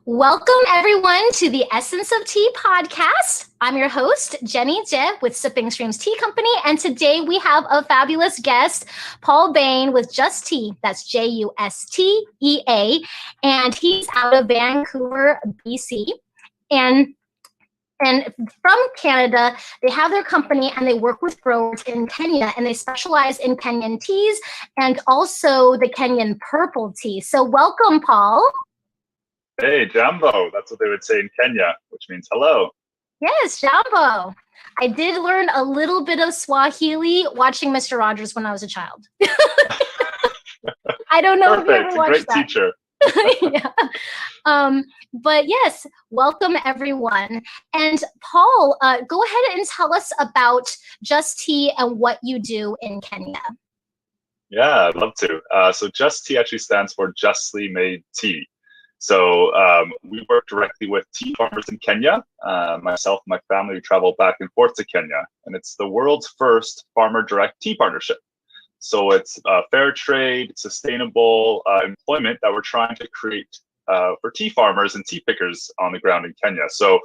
Welcome, everyone, to the Essence of Tea podcast. I'm your host, Jenny Jie with Sipping Streams Tea Company. And today we have a fabulous guest, Paul Bain with Justea. That's Justea. And he's out of Vancouver, BC. And from Canada, they have their company and they work with growers in Kenya, and they specialize in Kenyan teas and also the Kenyan purple tea. So welcome, Paul. Hey, Jambo. That's what they would say in Kenya, which means hello. Yes, Jambo. I did learn a little bit of Swahili watching Mr. Rogers when I was a child. I don't know Perfect. if you ever watched Great teacher. Yeah. But yes, welcome everyone. And Paul, go ahead and tell us about Justea and what you do in Kenya. Yeah, I'd love to. So Just Tea actually stands for Justly Made Tea. So we work directly with tea farmers in Kenya. Myself and my family travel back and forth to Kenya, and it's the world's first farmer direct tea partnership. So it's fair trade, sustainable employment that we're trying to create for tea farmers and tea pickers on the ground in Kenya. So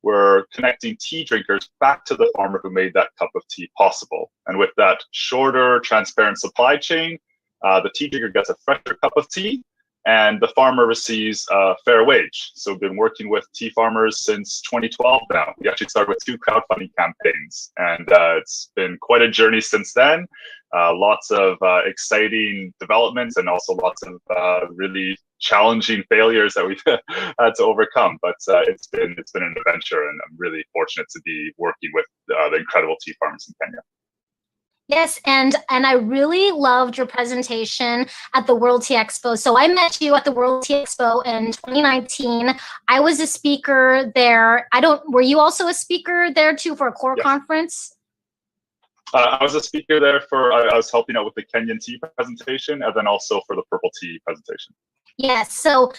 we're connecting tea drinkers back to the farmer who made that cup of tea possible. And with that shorter, transparent supply chain, the tea drinker gets a fresher cup of tea, and the farmer receives a fair wage. So we've been working with tea farmers since 2012 now. We actually started with 2 crowdfunding campaigns, and it's been quite a journey since then. Lots of exciting developments and also lots of really challenging failures that we've had to overcome. But it's been an adventure, and I'm really fortunate to be working with the incredible tea farmers in Kenya. Yes, and I really loved your presentation at the World Tea Expo. So I met you at the World Tea Expo in 2019. I was a speaker there. Were you also a speaker there too for a core conference? I was a speaker there I was helping out with the Kenyan tea presentation and then also for the purple tea presentation. Yes. So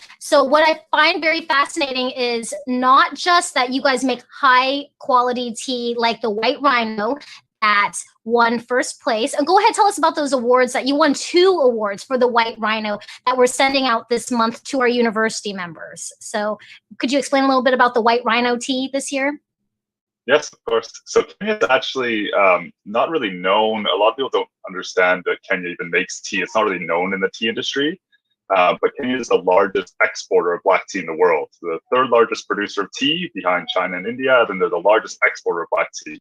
what I find very fascinating is not just that you guys make high quality tea like the White Rhino that won first place. And go ahead, tell us about those awards that you won 2 awards for the White Rhino that we're sending out this month to our university members. So could you explain a little bit about the White Rhino tea this year? Yes, of course. So Kenya is actually not really known. A lot of people don't understand that Kenya even makes tea. It's not really known in the tea industry. But Kenya is the largest exporter of black tea in the world. The 3rd largest producer of tea behind China and India. Then they're the largest exporter of black tea.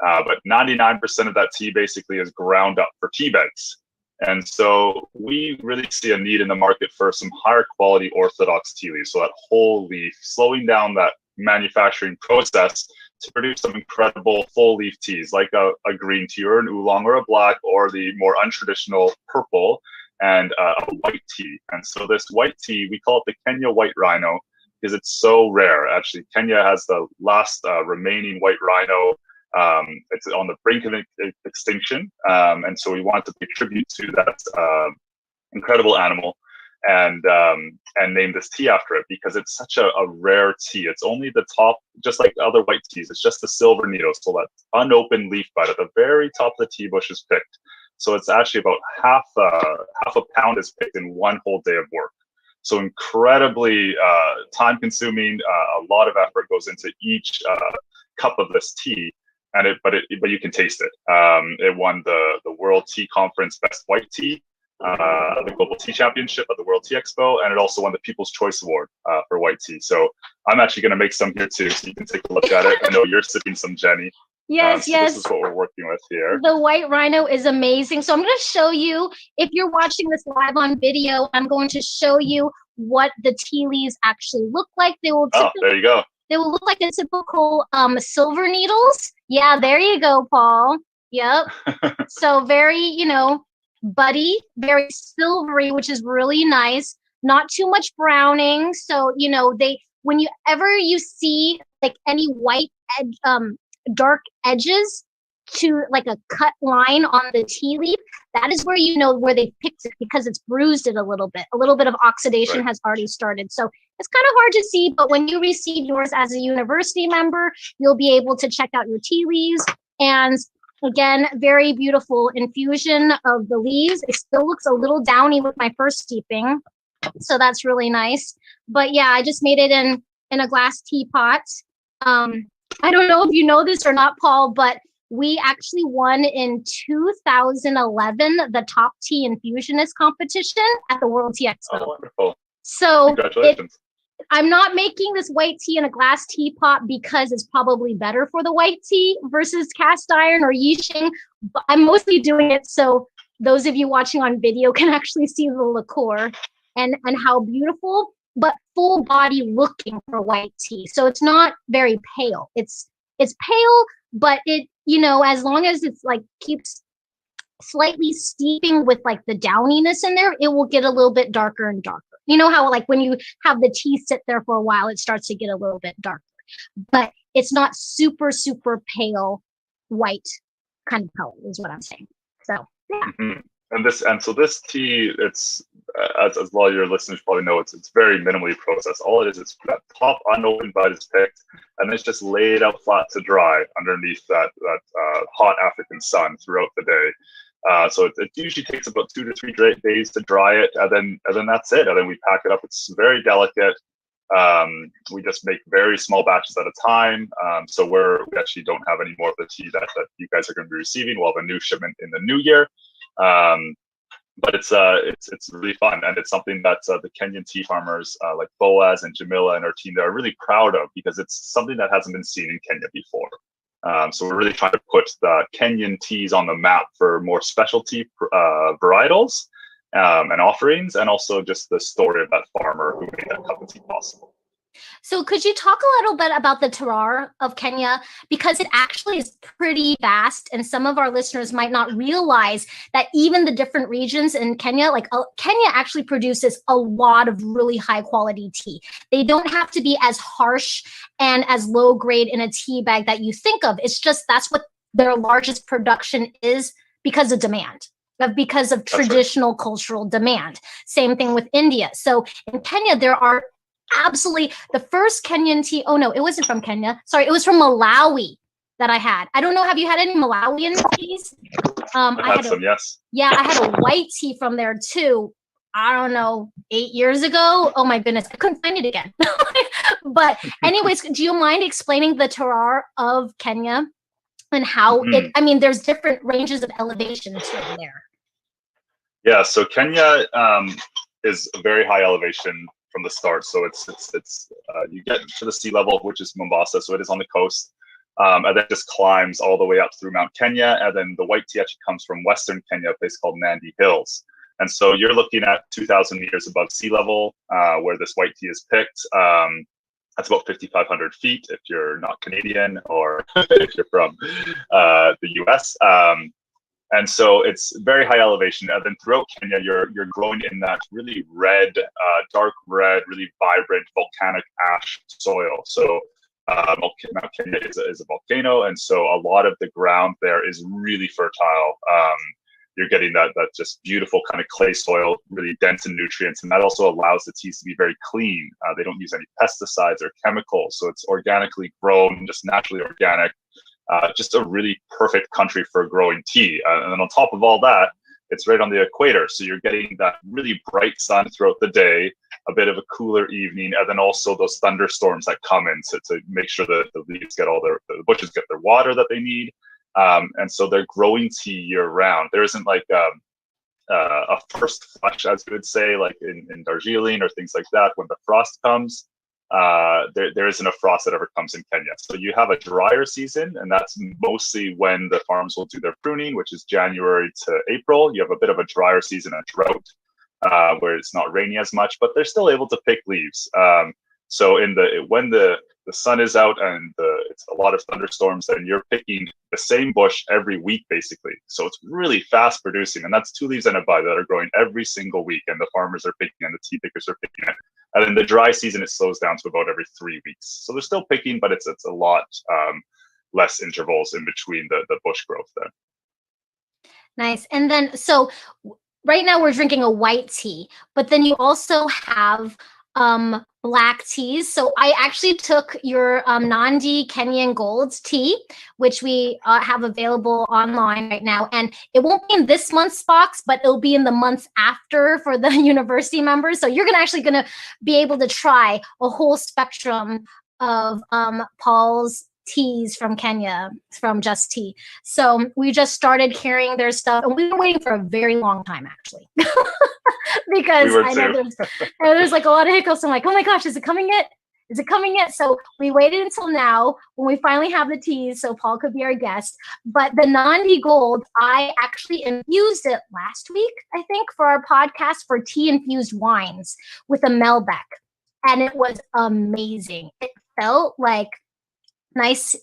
But 99% of that tea basically is ground up for tea bags. And so we really see a need in the market for some higher quality orthodox tea leaves. So that whole leaf, slowing down that manufacturing process to produce some incredible full leaf teas like a green tea or an oolong or a black or the more untraditional purple and a white tea. And so this white tea, we call it the Kenya White Rhino because it's so rare. Actually, Kenya has the last remaining white rhino. It's on the brink of extinction, and so we want to pay tribute to that incredible animal and name this tea after it because it's such a rare tea. It's only the top, just like other white teas, it's just the silver needle, so that unopened leaf bud at the very top of the tea bush is picked. So it's actually about half a pound is picked in one whole day of work. So incredibly time-consuming. A lot of effort goes into each cup of this tea. But you can taste it. It won the World Tea Conference Best White Tea, the Global Tea Championship at the World Tea Expo, and it also won the People's Choice Award for white tea. So I'm actually going to make some here too, so you can take a look at it. I know you're sipping some, Jenny. Yes, yes. This is what we're working with here. The White Rhino is amazing. So I'm going to show you, if you're watching this live on video, I'm going to show you what the tea leaves actually look like. They will there you go. They will look like the typical silver needles. Yeah, there you go, Paul. Yep. So very, buddy, very silvery, which is really nice. Not too much browning. So, whenever you see like any white dark edges to like a cut line on the tea leaf, that is where where they picked it because it's bruised it a little bit. A little bit of oxidation has already started. So it's kind of hard to see, but when you receive yours as a university member, you'll be able to check out your tea leaves. And again, very beautiful infusion of the leaves. It still looks a little downy with my first steeping. So that's really nice. But yeah, I just made it in a glass teapot. I don't know if you know this or not, Paul, but we actually won in 2011 the top tea infusionist competition at the World Tea Expo. Oh, wonderful. So congratulations. I'm not making this white tea in a glass teapot because it's probably better for the white tea versus cast iron or yixing. But I'm mostly doing it so those of you watching on video can actually see the liqueur and how beautiful, but full body looking for white tea. So it's not very pale. It's pale, but it, you know, as long as it's like keeps slightly steeping with like the downiness in there, it will get a little bit darker and darker. You know how like when you have the tea sit there for a while, it starts to get a little bit darker, but it's not super, super pale white kind of color is what I'm saying. So yeah. Mm-hmm. And so this tea, it's as a lot of your listeners probably know, it's very minimally processed. All it is, it's that top unopened bud is picked, and it's just laid out flat to dry underneath that hot African sun throughout the day. So it usually takes about 2 to 3 days to dry it, and then that's it. And then we pack it up. It's very delicate. We just make very small batches at a time. So we actually don't have any more of the tea that you guys are going to be receiving. We'll have a new shipment in the new year. But it's really fun, and it's something that the Kenyan tea farmers like Boaz and Jamila and our team there are really proud of, because it's something that hasn't been seen in Kenya before. So we're really trying to put the Kenyan teas on the map for more specialty varietals and offerings, and also just the story of that farmer who made that cup of tea possible. So could you talk a little bit about the terroir of Kenya? Because it actually is pretty vast, and some of our listeners might not realize that even the different regions in Kenya, like Kenya actually produces a lot of really high quality tea. They don't have to be as harsh and as low grade in a tea bag that you think of. It's just that's what their largest production is because of demand. Because of traditional cultural demand. Same thing with India. So in Kenya, there are absolutely the first Kenyan tea. Oh no, it wasn't from Kenya. Sorry, it was from Malawi that I had. I don't know. Have you had any Malawian teas? I had some, yes. Yeah, I had a white tea from there too. I don't know, 8 years ago. Oh my goodness, I couldn't find it again. But anyways, do you mind explaining the terroir of Kenya and how it? I mean, there's different ranges of elevation to there. Yeah, so Kenya is a very high elevation from the start. So it's you get to the sea level, which is Mombasa, so it is on the coast, and then just climbs all the way up through Mount Kenya, and then the white tea actually comes from Western Kenya, a place called Nandi Hills. And so you're looking at 2,000 meters above sea level, where this white tea is picked. That's about 5,500 feet if you're not Canadian, or if you're from the US. And so it's very high elevation. And then throughout Kenya, you're growing in that really red, dark red, really vibrant volcanic ash soil. So Mount Kenya is a volcano, and so a lot of the ground there is really fertile. You're getting that just beautiful kind of clay soil, really dense in nutrients, and that also allows the teas to be very clean. They don't use any pesticides or chemicals, so it's organically grown, just naturally organic. Just a really perfect country for growing tea. And then on top of all that, it's right on the equator. So you're getting that really bright sun throughout the day, a bit of a cooler evening, and then also those thunderstorms that come in to make sure that the leaves get the bushes get their water that they need. And so they're growing tea year round. There isn't like a first flush, as you would say, like in Darjeeling or things like that. When the frost comes, there isn't a frost that ever comes in Kenya. So you have a drier season, and that's mostly when the farms will do their pruning, which is January to April. You have a bit of a drier season, a drought, where it's not rainy as much, but they're still able to pick leaves. So when the sun is out and it's a lot of thunderstorms, then you're picking the same bush every week, basically. So it's really fast producing, and that's 2 leaves and a bud that are growing every single week, and the farmers are picking and the tea pickers are picking it. And in the dry season, it slows down to about every 3 weeks. So they're still picking, but it's a lot less intervals in between the bush growth there. Nice. And then, so right now we're drinking a white tea, but then you also have black teas. So I actually took your Nandi Kenyan Gold tea, which we have available online right now. And it won't be in this month's box, but it'll be in the months after for the university members. So you're gonna be able to try a whole spectrum of Paul's teas from Kenya, from Justea. So we just started carrying their stuff, and we were waiting for a very long time, actually. Because I know there's like a lot of hiccups. I'm like, oh my gosh, is it coming yet? Is it coming yet? So we waited until now when we finally have the teas so Paul could be our guest. But the Nandi Gold, I actually infused it last week, I think, for our podcast for tea infused wines with a Melbeck. And it was amazing. It felt like nice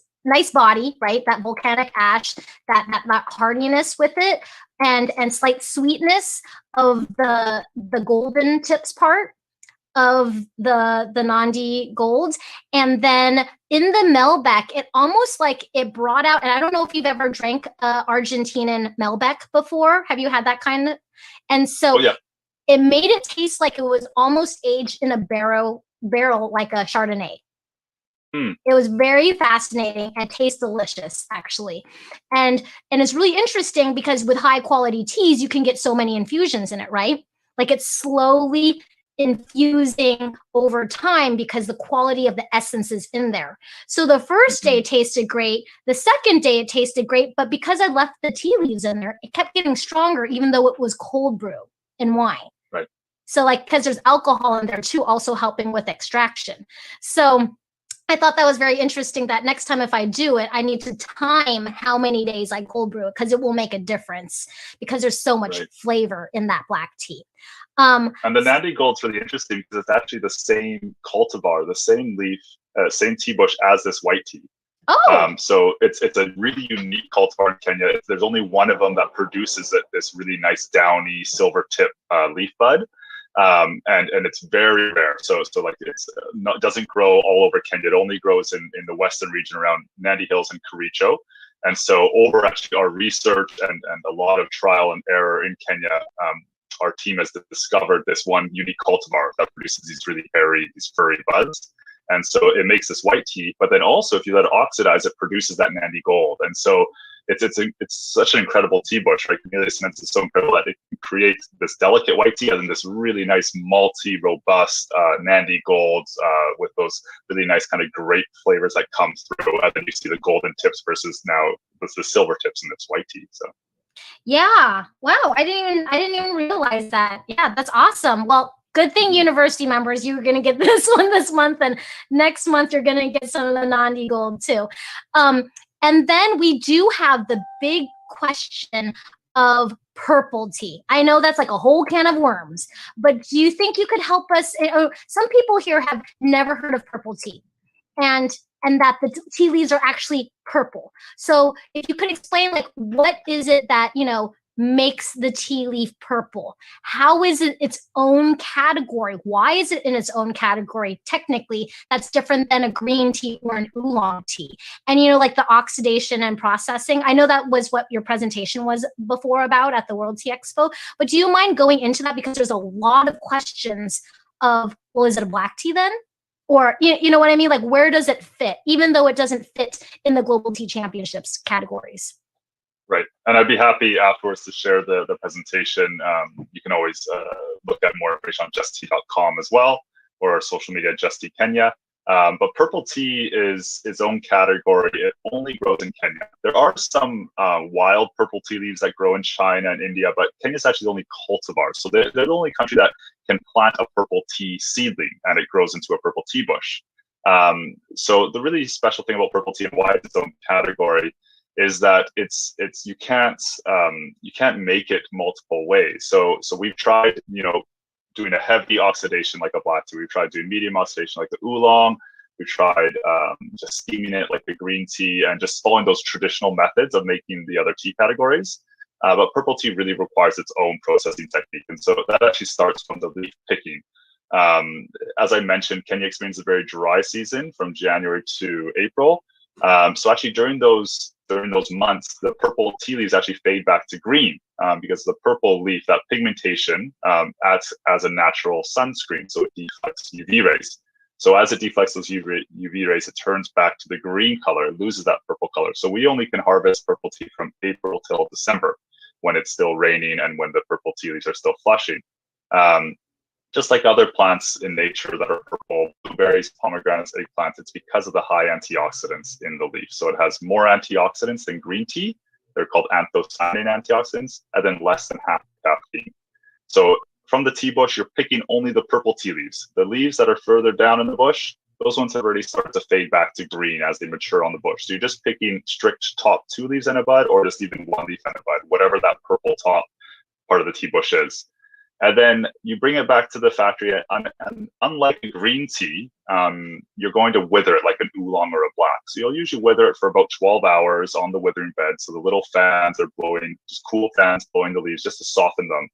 body, right? That volcanic ash, that hardiness with it, and slight sweetness of the golden tips part of the Nandi Gold. And then in the Melbeck, it almost like it brought out, and I don't know if you've ever drank Argentinian Melbeck before. Have you had that kind of? And so it made it taste like it was almost aged in a barrel like a Chardonnay. It was very fascinating and tastes delicious, actually. And it's really interesting because with high quality teas, you can get so many infusions in it, right? Like it's slowly infusing over time because the quality of the essence is in there. So the first day it tasted great. The second day it tasted great, but because I left the tea leaves in there, it kept getting stronger even though it was cold brew in wine. Right. So like, because there's alcohol in there too, also helping with extraction. So I thought that was very interesting that next time if I do it, I need to time how many days I cold brew it because it will make a difference because there's so much flavor in that black tea. And the Nandi Gold's really interesting because it's actually the same cultivar, the same leaf, same tea bush as this white tea. So it's a really unique cultivar in Kenya. There's only one of them that produces this really nice downy silver tip leaf bud. And it's very rare. So like it's doesn't grow all over Kenya. It only grows in the western region around Nandi Hills and Kericho. And so over actually our research and a lot of trial and error in Kenya, our team has discovered this one unique cultivar that produces these really furry buds. And so it makes this white tea, but then also if you let it oxidize, it produces that Nandi Gold. And so it's such an incredible tea bush, right? Camellia sinensis is so incredible that it can create this delicate white tea and then this really nice malty, robust Nandi Golds with those really nice kind of grape flavors that come through. And then you see the golden tips versus now the silver tips in this white tea. So. Yeah. Wow. I didn't even realize that. Yeah, that's awesome. Well, good thing university members, you're going to get this one this month, and next month you're going to get some of the Nandi Gold too. And then we do have the big question of purple tea. I know that's like a whole can of worms, but do you think you could help us? Some people here have never heard of purple tea, and that the tea leaves are actually purple. So if you could explain, like, what is it that, makes the tea leaf purple? How is it its own category? Why is it in its own category technically that's different than a green tea or an oolong tea? And like the oxidation and processing, I know that was what your presentation was before about at the World Tea Expo, but do you mind going into that? Because there's a lot of questions of, well, is it a black tea then? Or you know what I mean? Like, where does it fit, even though it doesn't fit in the Global Tea Championships categories? Right. And I'd be happy afterwards to share the presentation. You can always look at more information on justea.com as well, or our social media, Justea Kenya. But purple tea is its own category. It only grows in Kenya. There are some wild purple tea leaves that grow in China and India, but Kenya is actually the only cultivar. So they're the only country that can plant a purple tea seedling and it grows into a purple tea bush. So the really special thing about purple tea and why it's its own category is that you can't make it multiple ways. So we've tried, doing a heavy oxidation like a black tea. We've tried doing medium oxidation like the oolong. We've tried just steaming it like the green tea and just following those traditional methods of making the other tea categories. But purple tea really requires its own processing technique. And so that actually starts from the leaf picking. As I mentioned, Kenya experiences a very dry season from January to April. So actually during those months, the purple tea leaves actually fade back to green. because the purple leaf, that pigmentation, acts as a natural sunscreen, so it deflects UV rays. So as it deflects those UV rays, it turns back to the green color, it loses that purple color. So we only can harvest purple tea from April till December, when it's still raining and when the purple tea leaves are still flushing. Just like other plants in nature that are purple, blueberries, pomegranates, eggplants, it's because of the high antioxidants in the leaf. So it has more antioxidants than green tea. They're called anthocyanin antioxidants, and then less than half caffeine. So from the tea bush, you're picking only the purple tea leaves. The leaves that are further down in the bush, those ones have already started to fade back to green as they mature on the bush. So you're just picking strict top 2 leaves in a bud, or just even 1 leaf in a bud, whatever that purple top part of the tea bush is. And then you bring it back to the factory, and unlike a green tea, you're going to wither it like an oolong or a black. So you'll usually wither it for about 12 hours on the withering bed. So the little fans are blowing, just cool fans blowing the leaves just to soften them.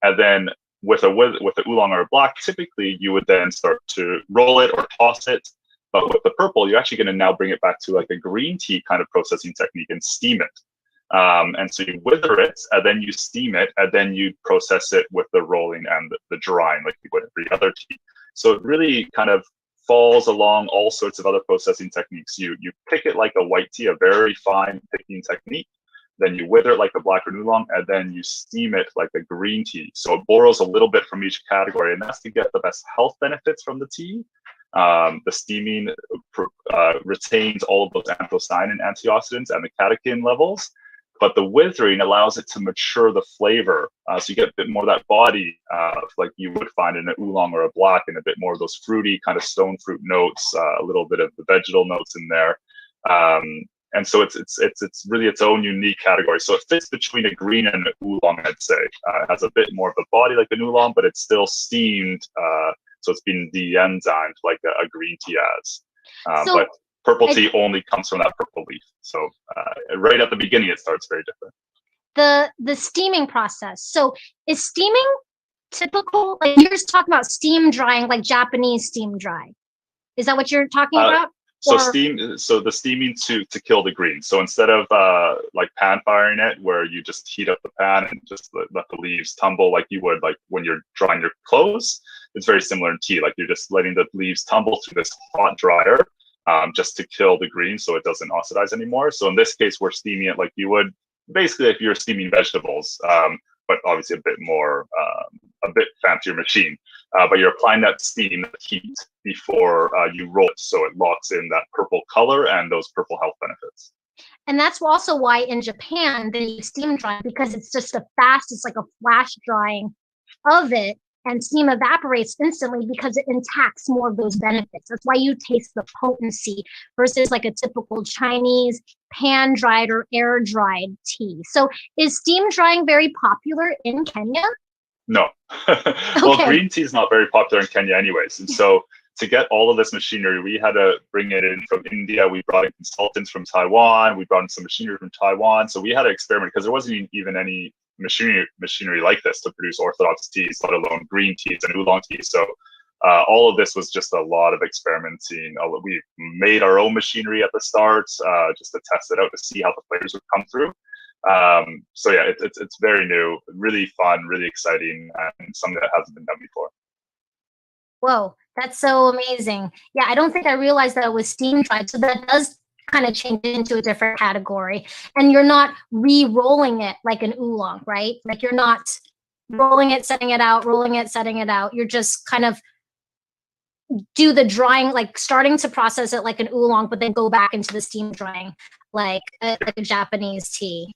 And then with a oolong or a black, typically you would then start to roll it or toss it. But with the purple, you're actually going to now bring it back to like a green tea kind of processing technique and steam it. And so you wither it, and then you steam it, and then you process it with the rolling and the drying like you would every other tea. So it really kind of falls along all sorts of other processing techniques. You pick it like a white tea, a very fine picking technique. Then you wither it like a black or oolong, and then you steam it like a green tea. So it borrows a little bit from each category, and that's to get the best health benefits from the tea. The steaming retains all of those anthocyanin antioxidants and the catechin levels. But the withering allows it to mature the flavor. So you get a bit more of that body, like you would find in an oolong or a black, and a bit more of those fruity kind of stone fruit notes, a little bit of the vegetal notes in there. And so it's really its own unique category. So it fits between a green and an oolong, I'd say. It has a bit more of a body like an oolong, but it's still steamed. So it's been de-enzymed like a green tea has. But purple tea only comes from that purple leaf. So right at the beginning, it starts very different. The steaming process. So is steaming typical? Like you're just talking about steam drying, like Japanese steam dry. Is that what you're talking about? So the steaming to kill the green. So instead of like pan firing it, where you just heat up the pan and just let the leaves tumble like you would like when you're drying your clothes, it's very similar in tea. Like you're just letting the leaves tumble through this hot dryer. Just to kill the green so it doesn't oxidize anymore. So in this case, we're steaming it like you would basically if you're steaming vegetables, but obviously a bit fancier machine. But you're applying that steam, that heat, before you roll it, so it locks in that purple color and those purple health benefits. And that's also why in Japan they use steam drying, because it's just it's like a flash drying of it. And steam evaporates instantly because it intacts more of those benefits. That's why you taste the potency versus like a typical Chinese pan-dried or air-dried tea. So is steam drying very popular in Kenya? No. Well, green tea is not very popular in Kenya anyways. And so to get all of this machinery, we had to bring it in from India. We brought in consultants from Taiwan. We brought in some machinery from Taiwan. So we had to experiment because there wasn't even any machinery like this to produce orthodox teas, let alone green teas and oolong teas. So all of this was just a lot of experimenting. We made our own machinery at the start just to test it out to see how the flavors would come through. So yeah, it's very new, really fun, really exciting, and something that hasn't been done before. Whoa, that's so amazing. Yeah, I don't think I realized that it was steam dried. So that does kind of change it into a different category. And you're not re-rolling it like an oolong, right? Like you're not rolling it, setting it out, rolling it, setting it out. You're just kind of do the drying, like starting to process it like an oolong, but then go back into the steam drying like a Japanese tea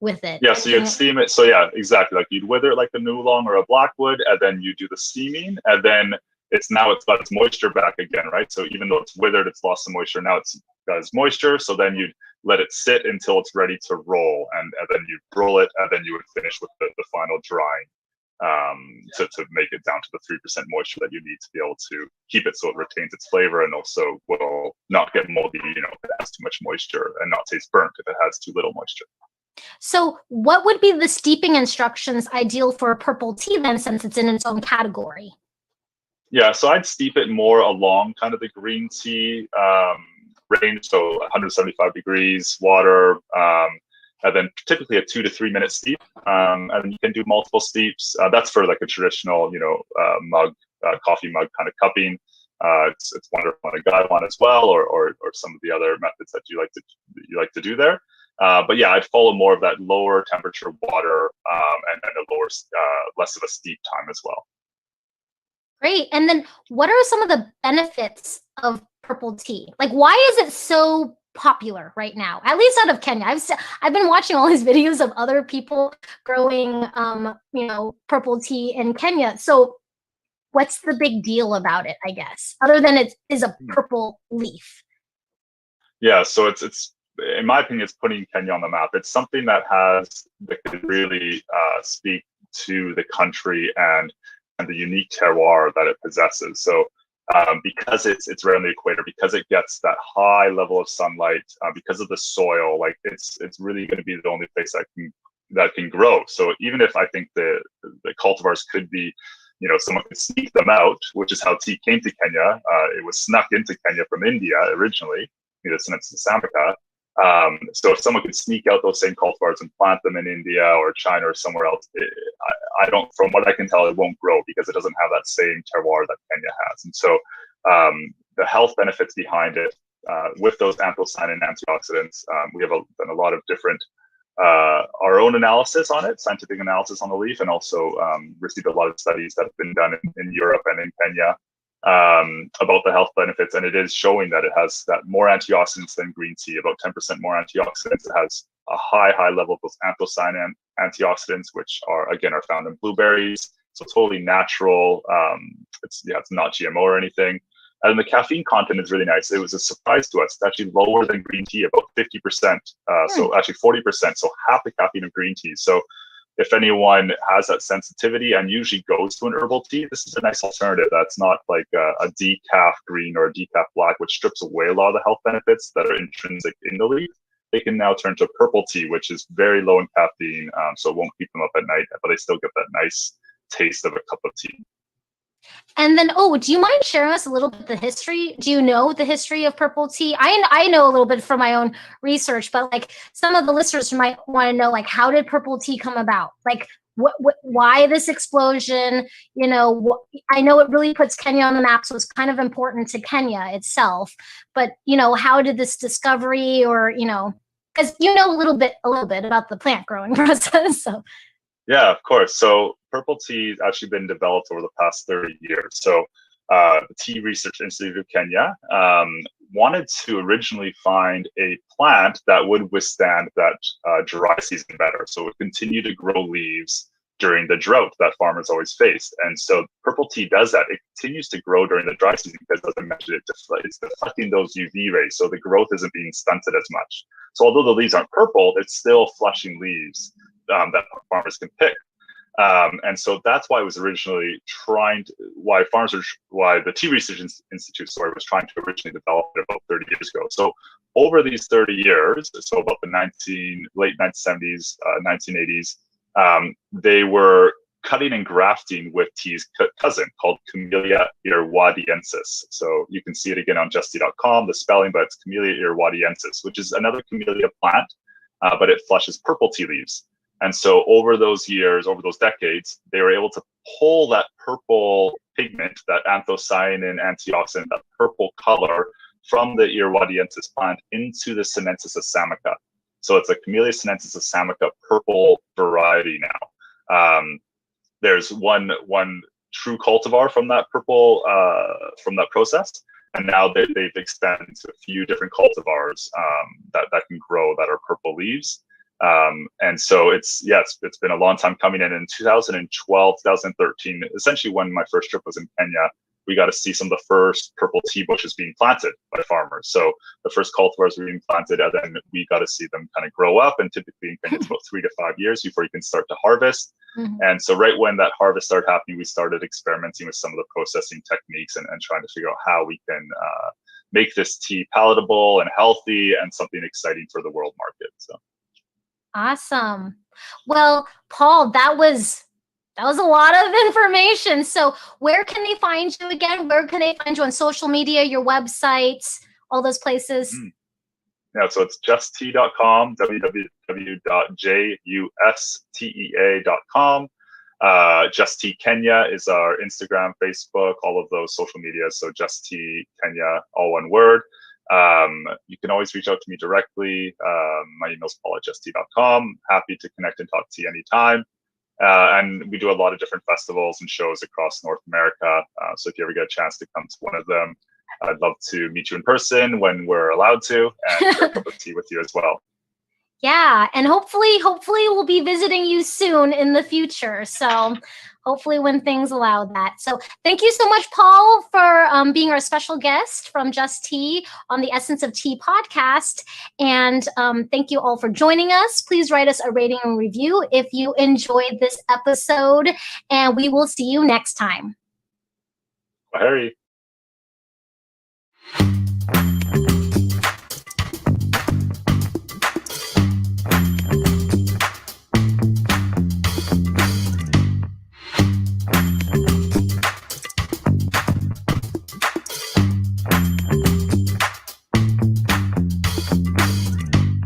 with it. Yeah, so you'd steam it. So yeah, exactly. Like you'd wither it like an oolong or a blackwood, and then you do the steaming, and then it's got its moisture back again, right? So even though it's withered, it's lost some moisture. Now it's got its moisture. So then you'd let it sit until it's ready to roll, and then you roll it, and then you would finish with the final drying to make it down to the 3% moisture that you need to be able to keep it so it retains its flavor and also will not get moldy, if it has too much moisture, and not taste burnt if it has too little moisture. So what would be the steeping instructions ideal for a purple tea then, since it's in its own category? Yeah, so I'd steep it more along kind of the green tea range, so 175 degrees, water, and then typically a 2 to 3 minute steep. And then you can do multiple steeps. That's for like a traditional, mug, coffee mug kind of cupping. It's wonderful in a guy one as well, or some of the other methods that you like to do there. But yeah, I'd follow more of that lower temperature water, and a lower, less of a steep time as well. Great. And then what are some of the benefits of purple tea? Like, why is it so popular right now, at least out of Kenya? I've been watching all these videos of other people growing purple tea in Kenya. So what's the big deal about it, I guess, other than it is a purple leaf? Yeah, so it's in my opinion, it's putting Kenya on the map. It's something that could really speak to the country and the unique terroir that it possesses. So because it's right on the equator, because it gets that high level of sunlight, because of the soil, like it's really going to be the only place that can grow. So even if I think the cultivars could be, someone could sneak them out, which is how tea came to Kenya. It was snuck into Kenya from India originally, the Sinensis samica. So if someone could sneak out those same cultivars and plant them in India or China or somewhere else, I don't, from what I can tell, it won't grow because it doesn't have that same terroir that Kenya has. And so the health benefits behind it, with those anthocyanin antioxidants, we have done a lot of different, our own analysis on it, scientific analysis on the leaf, and also received a lot of studies that have been done in Europe and in Kenya about the health benefits, and it is showing that it has that more antioxidants than green tea, about 10% more antioxidants. It has a high level of those anthocyanin antioxidants, which are found in blueberries, so totally natural. It's not GMO or anything, and the caffeine content is really nice. It was a surprise to us. It's actually lower than green tea, about 50%. So actually 40%, so half the caffeine of green tea. So if anyone has that sensitivity and usually goes to an herbal tea, this is a nice alternative. That's not like a decaf green or a decaf black, which strips away a lot of the health benefits that are intrinsic in the leaf. They can now turn to purple tea, which is very low in caffeine, so it won't keep them up at night, but they still get that nice taste of a cup of tea. And then, do you mind sharing us a little bit the history? Do you know the history of purple tea? I know a little bit from my own research, but like some of the listeners might want to know, like, how did purple tea come about? Like, why this explosion? I know it really puts Kenya on the map, so it's kind of important to Kenya itself. But how did this discovery, or because a little bit about the plant growing process, so. Yeah, of course. So purple tea has actually been developed over the past 30 years. So the Tea Research Institute of Kenya wanted to originally find a plant that would withstand that dry season better. So it would continue to grow leaves during the drought that farmers always face. And so purple tea does that. It continues to grow during the dry season because, as I mentioned, it's deflecting those UV rays. So the growth isn't being stunted as much. So although the leaves aren't purple, it's still flushing leaves that farmers can pick. And so that's why it was originally why the Tea Research Institute, was trying to originally develop it about 30 years ago. So over these 30 years, so about the late 1970s, 1980s, they were cutting and grafting with tea's cousin called Camellia irwadiensis. So you can see it again on Justea.com, the spelling, but it's Camellia irwadiensis, which is another camellia plant, but it flushes purple tea leaves. And so over those years, over those decades, they were able to pull that purple pigment, that anthocyanin antioxidant, that purple color from the irwadiensis plant into the Sinensis samica. So it's a Camellia Sinensis samica purple variety now. There's one true cultivar from that purple, from that process. And now they've expanded to a few different cultivars that can grow that are purple leaves. And so it's been a long time coming in 2012, 2013, essentially when my first trip was in Kenya, we got to see some of the first purple tea bushes being planted by farmers. So the first cultivars were being planted, and then we got to see them kind of grow up. And typically in Kenya, it's about 3 to 5 years before you can start to harvest. Mm-hmm. And so right when that harvest started happening, we started experimenting with some of the processing techniques and trying to figure out how we can make this tea palatable and healthy and something exciting for the world market. So. Awesome. Well, Paul, that was a lot of information. So where can they find you again? Where can they find you on social media, your websites, all those places? Yeah, so it's justea.com, www.justea.com. Justea Kenya is our Instagram, Facebook, all of those social media. So Justea Kenya, all one word. You can always reach out to me directly. My email is paul@justea.com. Happy to connect and talk to you anytime. And we do a lot of different festivals and shows across North America. So if you ever get a chance to come to one of them, I'd love to meet you in person when we're allowed to and share a cup of tea with you as well. Yeah, and hopefully we'll be visiting you soon in the future. So hopefully when things allow that. So thank you so much, Paul, for being our special guest from Justea on the Essence of Tea podcast. And thank you all for joining us. Please write us a rating and review if you enjoyed this episode, and we will see you next time. Harry.